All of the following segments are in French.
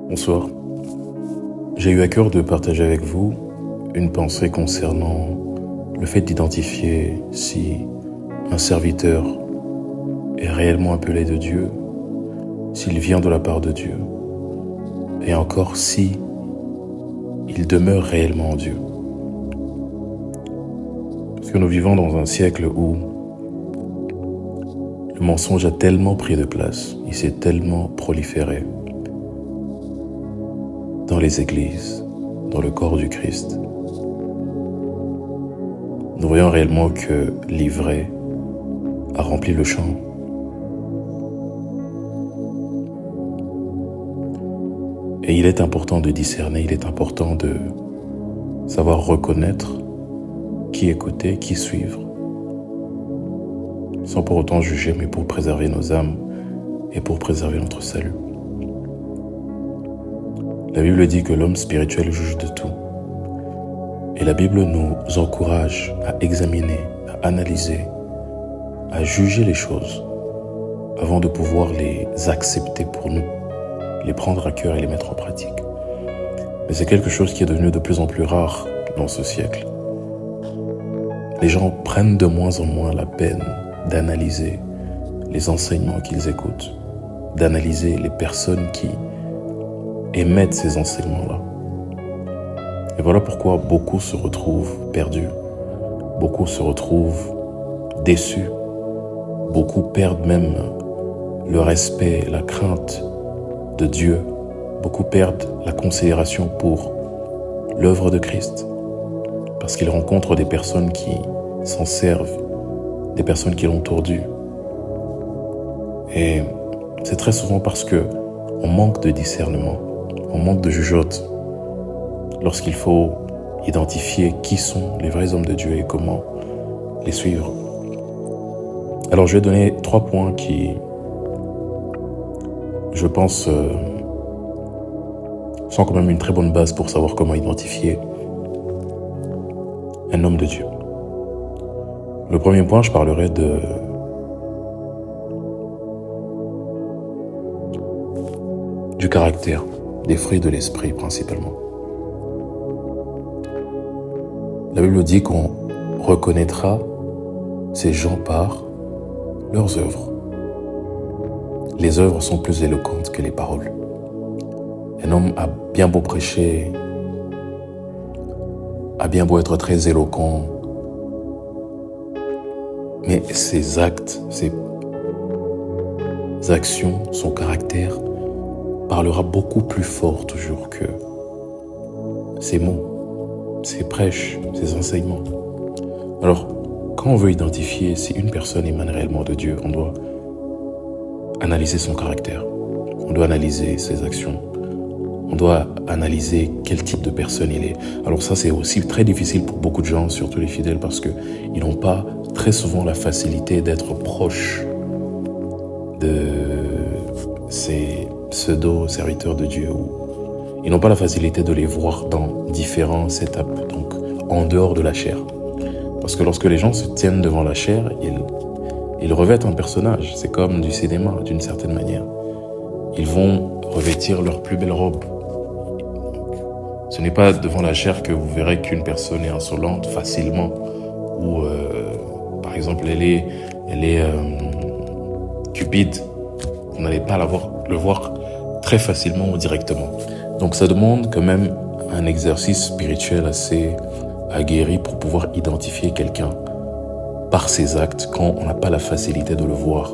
Bonsoir. J'ai eu à cœur de partager avec vous une pensée concernant le fait d'identifier si un serviteur est réellement appelé de Dieu, s'il vient de la part de Dieu, et encore si il demeure réellement en Dieu. Parce que nous vivons dans un siècle où le mensonge a tellement pris de place, il s'est tellement proliféré dans les églises, dans le corps du Christ. Nous voyons réellement que l'ivraie a rempli le champ. Et il est important de discerner, il est important de savoir reconnaître qui écouter, qui suivre, sans pour autant juger, mais pour préserver nos âmes et pour préserver notre salut. La Bible dit que l'homme spirituel juge de tout. Et la Bible nous encourage à examiner, à analyser, à juger les choses avant de pouvoir les accepter pour nous, les prendre à cœur et les mettre en pratique. Mais c'est quelque chose qui est devenu de plus en plus rare dans ce siècle. Les gens prennent de moins en moins la peine d'analyser les enseignements qu'ils écoutent, d'analyser les personnes qui émettent ces enseignements-là. Et voilà pourquoi beaucoup se retrouvent perdus, beaucoup se retrouvent déçus, beaucoup perdent même le respect, la crainte de Dieu, beaucoup perdent la considération pour l'œuvre de Christ, parce qu'ils rencontrent des personnes qui s'en servent, des personnes qui l'ont tordu. Et c'est très souvent parce que on manque de discernement, on manque de jugeote lorsqu'il faut identifier qui sont les vrais hommes de Dieu et comment les suivre. Alors je vais donner 3 points qui, je pense, sont quand même une très bonne base pour savoir comment identifier un homme de Dieu. Le premier point, je parlerai du caractère, des fruits de l'esprit principalement. La Bible dit qu'on reconnaîtra ces gens par leurs œuvres. Les œuvres sont plus éloquentes que les paroles. Un homme a bien beau prêcher, a bien beau être très éloquent, mais ses actes, ses actions, son caractère parlera beaucoup plus fort toujours que ses mots, ses prêches, ses enseignements. Alors, quand on veut identifier si une personne émane réellement de Dieu, on doit analyser son caractère, on doit analyser ses actions, on doit analyser quel type de personne il est. Alors ça, c'est aussi très difficile pour beaucoup de gens, surtout les fidèles, parce qu'ils n'ont pas très souvent la facilité d'être proches de ces pseudo-serviteurs de Dieu. Ils n'ont pas la facilité de les voir dans différents setups, donc en dehors de la chair. Parce que lorsque les gens se tiennent devant la chair, ils revêtent un personnage. C'est comme du cinéma, d'une certaine manière. Ils vont revêtir leur plus belle robe. Ce n'est pas devant la chair que vous verrez qu'une personne est insolente facilement, ou par exemple elle est cupide. Vous n'allez pas le voir très facilement ou directement. Donc ça demande quand même un exercice spirituel assez aguerri pour pouvoir identifier quelqu'un par ses actes quand on n'a pas la facilité de le voir.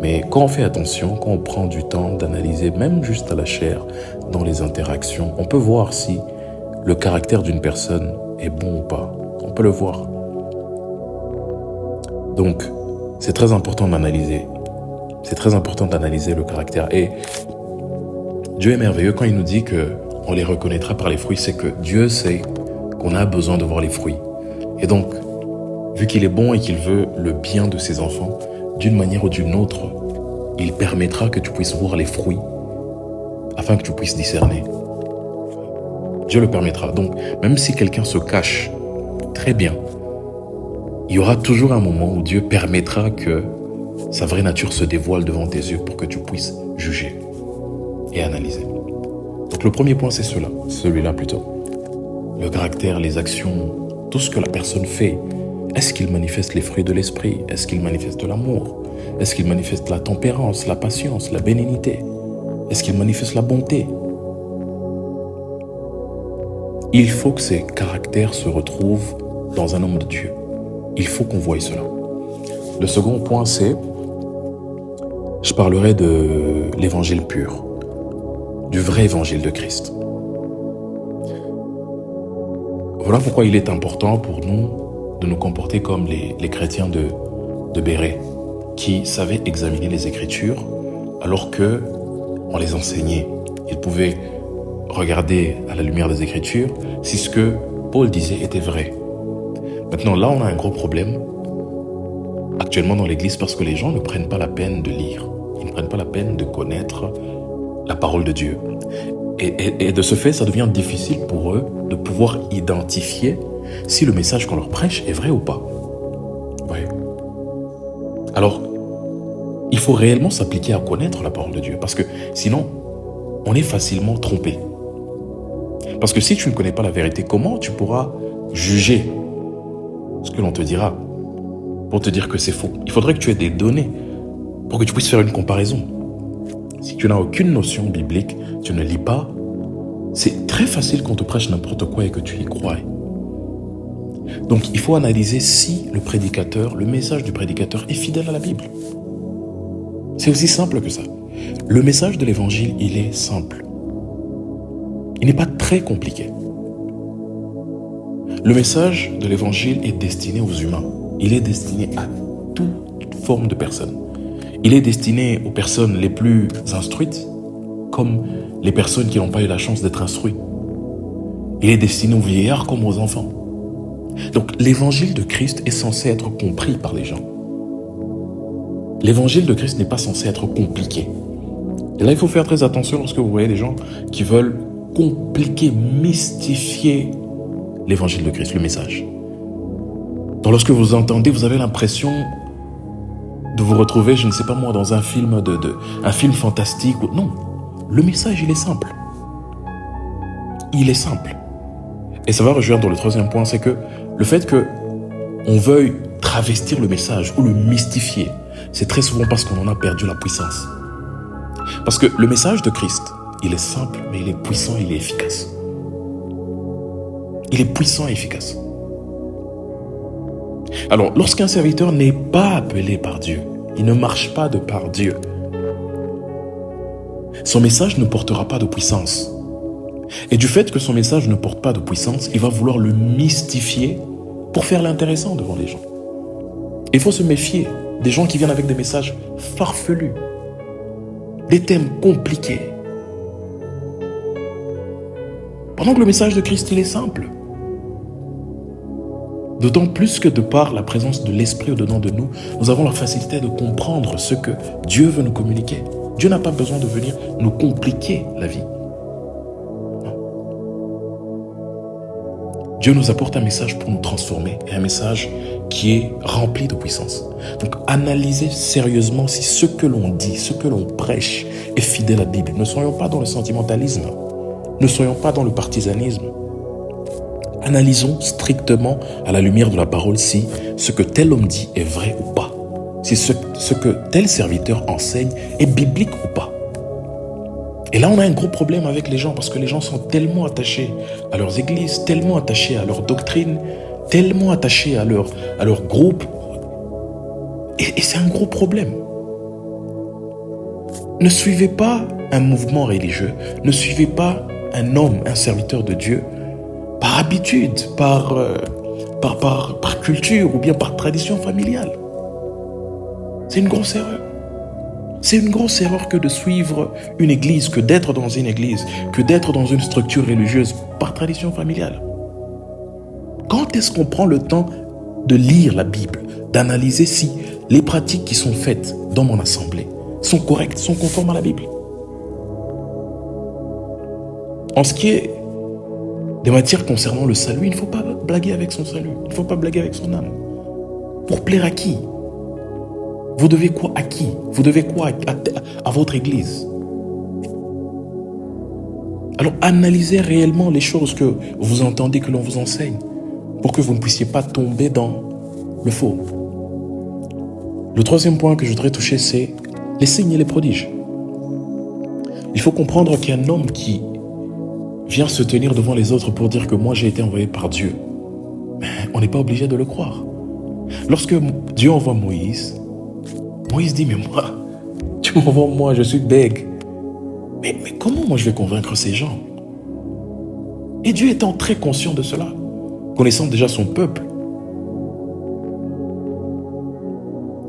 Mais quand on fait attention, quand on prend du temps d'analyser, même juste à la chair, dans les interactions, on peut voir si le caractère d'une personne est bon ou pas. On peut le voir. Donc, c'est très important d'analyser. C'est très important d'analyser le caractère. Et Dieu est merveilleux quand il nous dit qu'on les reconnaîtra par les fruits. C'est que Dieu sait qu'on a besoin de voir les fruits. Et donc, vu qu'il est bon et qu'il veut le bien de ses enfants, d'une manière ou d'une autre, il permettra que tu puisses voir les fruits afin que tu puisses discerner. Dieu le permettra. Donc, même si quelqu'un se cache très bien, il y aura toujours un moment où Dieu permettra que sa vraie nature se dévoile devant tes yeux pour que tu puisses juger et analyser. Donc le premier point, c'est celui-là plutôt. Le caractère, les actions, tout ce que la personne fait. Est-ce qu'il manifeste les fruits de l'esprit? Est-ce qu'il manifeste de l'amour? Est-ce qu'il manifeste la tempérance, la patience, la bénignité? Est-ce qu'il manifeste la bonté? Il faut que ces caractères se retrouvent dans un homme de Dieu. Il faut qu'on voie cela. Le second point, c'est, je parlerai de l'évangile pur, du vrai évangile de Christ. Voilà pourquoi il est important pour nous de nous comporter comme les chrétiens de Béret, qui savaient examiner les Écritures alors qu'on les enseignait. Ils pouvaient regarder à la lumière des Écritures si ce que Paul disait était vrai. Maintenant, là, on a un gros problème actuellement dans l'Église parce que les gens ne prennent pas la peine de lire. Ils ne prennent pas la peine de connaître la parole de Dieu. Et de ce fait, ça devient difficile pour eux de pouvoir identifier si le message qu'on leur prêche est vrai ou pas. Oui. Alors, il faut réellement s'appliquer à connaître la parole de Dieu parce que sinon, on est facilement trompé. Parce que si tu ne connais pas la vérité, comment tu pourras juger ce que l'on te dira pour te dire que c'est faux? Il faudrait que tu aies des données pour que tu puisses faire une comparaison. Si tu n'as aucune notion biblique, tu ne lis pas, c'est très facile qu'on te prêche n'importe quoi et que tu y crois. Donc il faut analyser si le prédicateur, le message du prédicateur est fidèle à la Bible. C'est aussi simple que ça. Le message de l'évangile, il est simple. Il n'est pas très compliqué. Le message de l'évangile est destiné aux humains. Il est destiné à toute forme de personnes. Il est destiné aux personnes les plus instruites, comme les personnes qui n'ont pas eu la chance d'être instruites. Il est destiné aux vieillards comme aux enfants. Donc l'évangile de Christ est censé être compris par les gens. L'évangile de Christ n'est pas censé être compliqué. Et là, il faut faire très attention lorsque vous voyez des gens qui veulent compliquer, mystifier l'évangile de Christ, le message. Donc lorsque vous entendez, vous avez l'impression de vous retrouver, je ne sais pas moi, dans un film un film fantastique. Non, le message, il est simple. Il est simple. Et ça va rejoindre dans le troisième point, c'est que le fait qu'on veuille travestir le message ou le mystifier, c'est très souvent parce qu'on en a perdu la puissance. Parce que le message de Christ, il est simple, mais il est puissant, il est efficace. Il est puissant et efficace. Alors, lorsqu'un serviteur n'est pas appelé par Dieu, il ne marche pas de par Dieu, son message ne portera pas de puissance. Et du fait que son message ne porte pas de puissance, il va vouloir le mystifier pour faire l'intéressant devant les gens. Il faut se méfier des gens qui viennent avec des messages farfelus, des thèmes compliqués. Pendant que le message de Christ, il est simple. D'autant plus que de par la présence de l'Esprit au-dedans de nous, nous avons la facilité de comprendre ce que Dieu veut nous communiquer. Dieu n'a pas besoin de venir nous compliquer la vie. Non. Dieu nous apporte un message pour nous transformer et un message qui est rempli de puissance. Donc analysez sérieusement si ce que l'on dit, ce que l'on prêche est fidèle à la Bible. Ne soyons pas dans le sentimentalisme. Ne soyons pas dans le partisanisme. Analysons strictement à la lumière de la parole si ce que tel homme dit est vrai ou pas. Si ce que tel serviteur enseigne est biblique ou pas. Et là, on a un gros problème avec les gens parce que les gens sont tellement attachés à leurs églises, tellement attachés à leur doctrine, tellement attachés à leur groupe. Et c'est un gros problème. Ne suivez pas un mouvement religieux, ne suivez pas un homme, un serviteur de Dieu, par habitude, par culture ou bien par tradition familiale. C'est une grosse erreur. C'est une grosse erreur que de suivre une église, que d'être dans une église, que d'être dans une structure religieuse par tradition familiale. Quand est-ce qu'on prend le temps de lire la Bible, d'analyser si les pratiques qui sont faites dans mon assemblée sont correctes, sont conformes à la Bible? En ce qui est des matières concernant le salut, il ne faut pas blaguer avec son salut. Il ne faut pas blaguer avec son âme. Pour plaire à qui? Vous devez quoi à qui? Vous devez quoi à votre église? Alors analysez réellement les choses que vous entendez que l'on vous enseigne pour que vous ne puissiez pas tomber dans le faux. Le troisième point que je voudrais toucher, c'est les signes et les prodiges. Il faut comprendre qu'un homme qui vient se tenir devant les autres pour dire que moi j'ai été envoyé par Dieu, on n'est pas obligé de le croire. Lorsque Dieu envoie Moïse, Moïse dit, mais moi, tu m'envoies moi, je suis bègue. Mais comment moi je vais convaincre ces gens? Et Dieu étant très conscient de cela, connaissant déjà son peuple,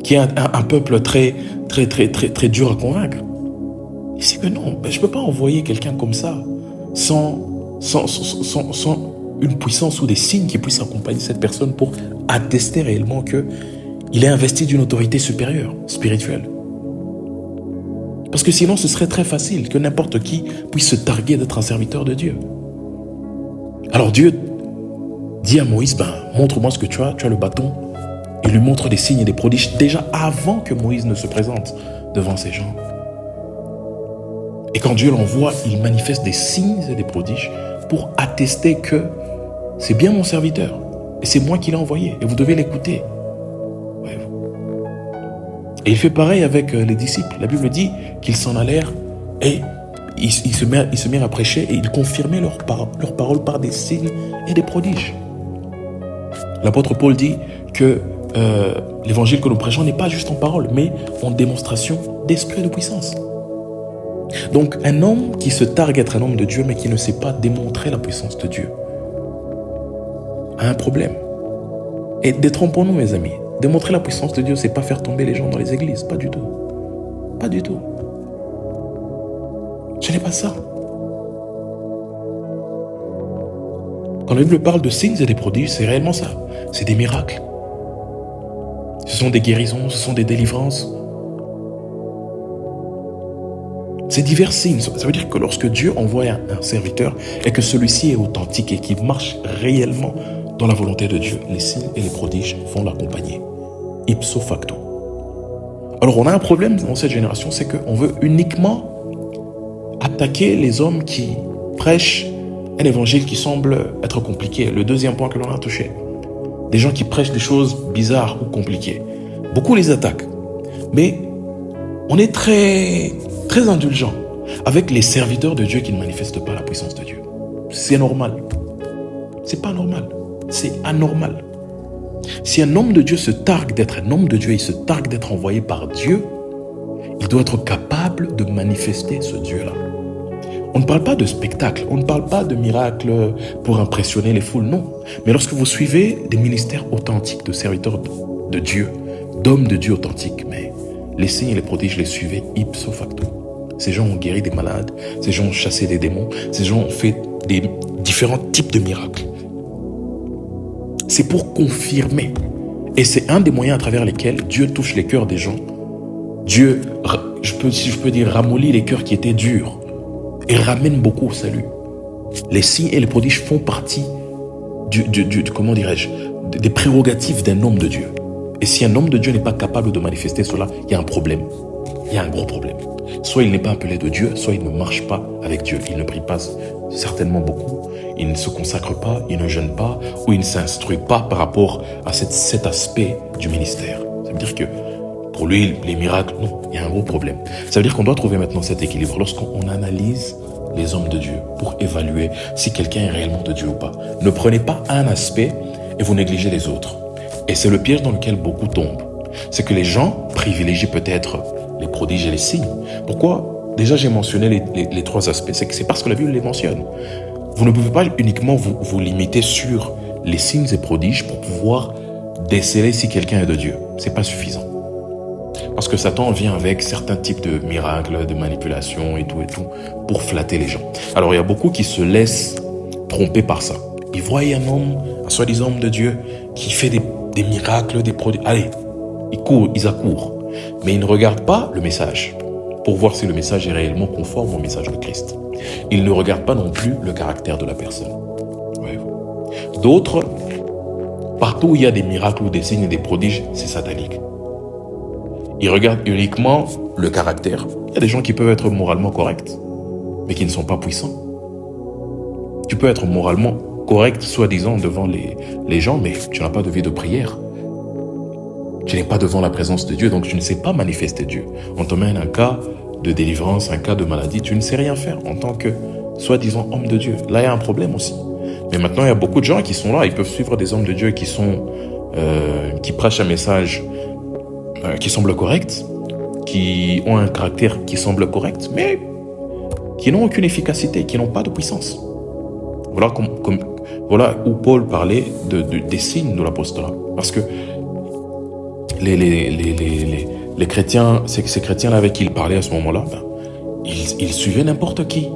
qui est un peuple très dur à convaincre, il dit que non, je ne peux pas envoyer quelqu'un comme ça sans une puissance ou des signes qui puissent accompagner cette personne pour attester réellement qu'il est investi d'une autorité supérieure, spirituelle. Parce que sinon, ce serait très facile que n'importe qui puisse se targuer d'être un serviteur de Dieu. Alors Dieu dit à Moïse, montre-moi ce que tu as le bâton. Il lui montre des signes et des prodiges déjà avant que Moïse ne se présente devant ces gens. Et quand Dieu l'envoie, il manifeste des signes et des prodiges pour attester que c'est bien mon serviteur. Et c'est moi qui l'ai envoyé. Et vous devez l'écouter. Et il fait pareil avec les disciples. La Bible dit qu'ils s'en allèrent et ils se mirent à prêcher et ils confirmaient leurs paroles par des signes et des prodiges. L'apôtre Paul dit que l'évangile que nous prêchons n'est pas juste en parole, mais en démonstration d'esprit et de puissance. Donc un homme qui se targue d'être un homme de Dieu mais qui ne sait pas démontrer la puissance de Dieu a un problème. Et détrompons-nous mes amis, démontrer la puissance de Dieu, c'est pas faire tomber les gens dans les églises, pas du tout. Pas du tout. Ce n'est pas ça. Quand la Bible parle de signes et des prodiges, c'est réellement ça. C'est des miracles. Ce sont des guérisons, ce sont des délivrances. C'est divers signes. Ça veut dire que lorsque Dieu envoie un serviteur et que celui-ci est authentique et qu'il marche réellement dans la volonté de Dieu, les signes et les prodiges vont l'accompagner. Ipso facto. Alors on a un problème dans cette génération, c'est qu'on veut uniquement attaquer les hommes qui prêchent un évangile qui semble être compliqué. Le deuxième point que l'on a touché. Des gens qui prêchent des choses bizarres ou compliquées. Beaucoup les attaquent. Mais on est très indulgent avec les serviteurs de Dieu qui ne manifestent pas la puissance de Dieu. C'est normal. C'est pas normal. C'est anormal. Si un homme de Dieu se targue d'être un homme de Dieu, il se targue d'être envoyé par Dieu, il doit être capable de manifester ce Dieu-là. On ne parle pas de spectacle, on ne parle pas de miracles pour impressionner les foules, non. Mais lorsque vous suivez des ministères authentiques de serviteurs de Dieu, d'hommes de Dieu authentiques, mais les signes et les prodiges les suivaient ipso facto. Ces gens ont guéri des malades, ces gens ont chassé des démons, ces gens ont fait des différents types de miracles. C'est pour confirmer. Et c'est un des moyens à travers lesquels Dieu touche les cœurs des gens. Dieu, si je peux dire, ramollit les cœurs qui étaient durs et ramène beaucoup au salut. Les signes et les prodiges font partie comment dirais-je, des prérogatives d'un homme de Dieu. Et si un homme de Dieu n'est pas capable de manifester cela, il y a un problème. Il y a un gros problème. Soit il n'est pas appelé de Dieu, soit il ne marche pas avec Dieu. Il ne prie pas certainement beaucoup, il ne se consacre pas, il ne jeûne pas, ou il ne s'instruit pas par rapport à cet aspect du ministère. Ça veut dire que pour lui, les miracles, non, il y a un gros problème. Ça veut dire qu'on doit trouver maintenant cet équilibre lorsqu'on analyse les hommes de Dieu pour évaluer si quelqu'un est réellement de Dieu ou pas. Ne prenez pas un aspect et vous négligez les autres. Et c'est le piège dans lequel beaucoup tombent. C'est que les gens privilégient peut-être les prodiges et les signes. Pourquoi? Déjà, j'ai mentionné les trois aspects. C'est parce que la Bible les mentionne. Vous ne pouvez pas uniquement vous limiter sur les signes et prodiges pour pouvoir déceler si quelqu'un est de Dieu. C'est pas suffisant. Parce que Satan vient avec certains types de miracles, de manipulations et tout, pour flatter les gens. Alors, il y a beaucoup qui se laissent tromper par ça. Ils voient un homme, un soi-disant homme de Dieu, qui fait des miracles, des prodiges. Allez, ils accourent. Mais ils ne regardent pas le message pour voir si le message est réellement conforme au message de Christ. Ils ne regardent pas non plus le caractère de la personne. D'autres, partout où il y a des miracles ou des signes et des prodiges, c'est satanique. Ils regardent uniquement le caractère. Il y a des gens qui peuvent être moralement corrects, mais qui ne sont pas puissants. Tu peux être moralement correct, soi-disant, devant les gens, mais tu n'as pas de vie de prière. Tu n'es pas devant la présence de Dieu, donc tu ne sais pas manifester Dieu. On te mène un cas de délivrance, un cas de maladie, tu ne sais rien faire en tant que soi-disant homme de Dieu. Là, il y a un problème aussi. Mais maintenant, il y a beaucoup de gens qui sont là, ils peuvent suivre des hommes de Dieu qui prêchent un message qui semble correct, qui ont un caractère qui semble correct, mais qui n'ont aucune efficacité, qui n'ont pas de puissance. Voilà où Paul parlait des signes de l'apostolat. Parce que les chrétiens, ces chrétiens-là avec qui il parlait à ce moment-là, ils suivaient n'importe qui.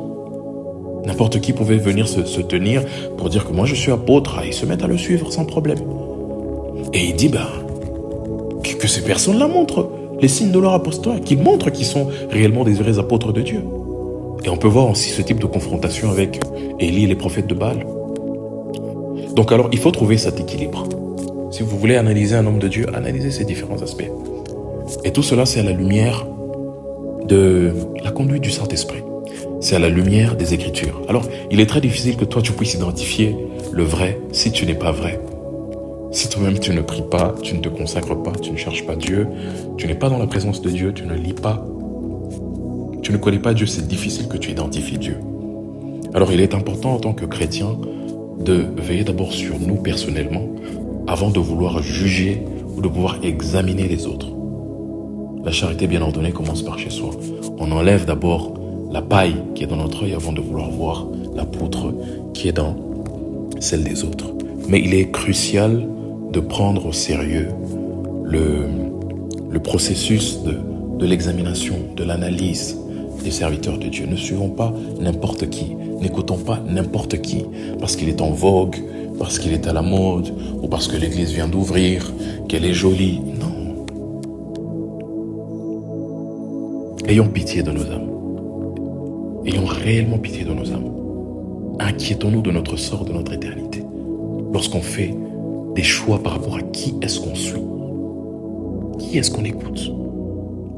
N'importe qui pouvait venir se tenir pour dire que moi je suis apôtre, et ils se mettent à le suivre sans problème. Et il dit que ces personnes-là montrent les signes de leur apostolat, qu'ils montrent qu'ils sont réellement des vrais apôtres de Dieu. Et on peut voir aussi ce type de confrontation avec Élie et les prophètes de Baal. Donc alors, il faut trouver cet équilibre. Si vous voulez analyser un homme de Dieu, analysez ces différents aspects. Et tout cela, c'est à la lumière de la conduite du Saint-Esprit. C'est à la lumière des Écritures. Alors, il est très difficile que toi, tu puisses identifier le vrai si tu n'es pas vrai. Si toi-même, tu ne pries pas, tu ne te consacres pas, tu ne cherches pas Dieu, tu n'es pas dans la présence de Dieu, tu ne lis pas, tu ne connais pas Dieu, c'est difficile que tu identifies Dieu. Alors, il est important en tant que chrétien de veiller d'abord sur nous personnellement avant de vouloir juger ou de pouvoir examiner les autres. La charité bien ordonnée commence par chez soi. On enlève d'abord la paille qui est dans notre œil avant de vouloir voir la poutre qui est dans celle des autres. Mais il est crucial de prendre au sérieux le processus de l'examination, de l'analyse des serviteurs de Dieu. Ne suivons pas n'importe qui, n'écoutons pas n'importe qui, parce qu'il est en vogue, parce qu'il est à la mode, ou parce que l'église vient d'ouvrir, qu'elle est jolie. Non. Ayons pitié de nos âmes. Ayons réellement pitié de nos âmes. Inquiétons-nous de notre sort, de notre éternité. Lorsqu'on fait des choix par rapport à qui est-ce qu'on suit, qui est-ce qu'on écoute.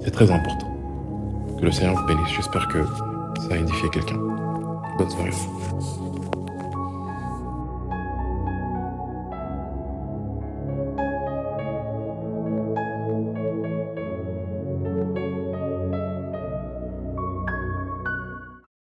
C'est très important. Que le Seigneur vous bénisse. J'espère que ça a édifié quelqu'un. Bonne soirée.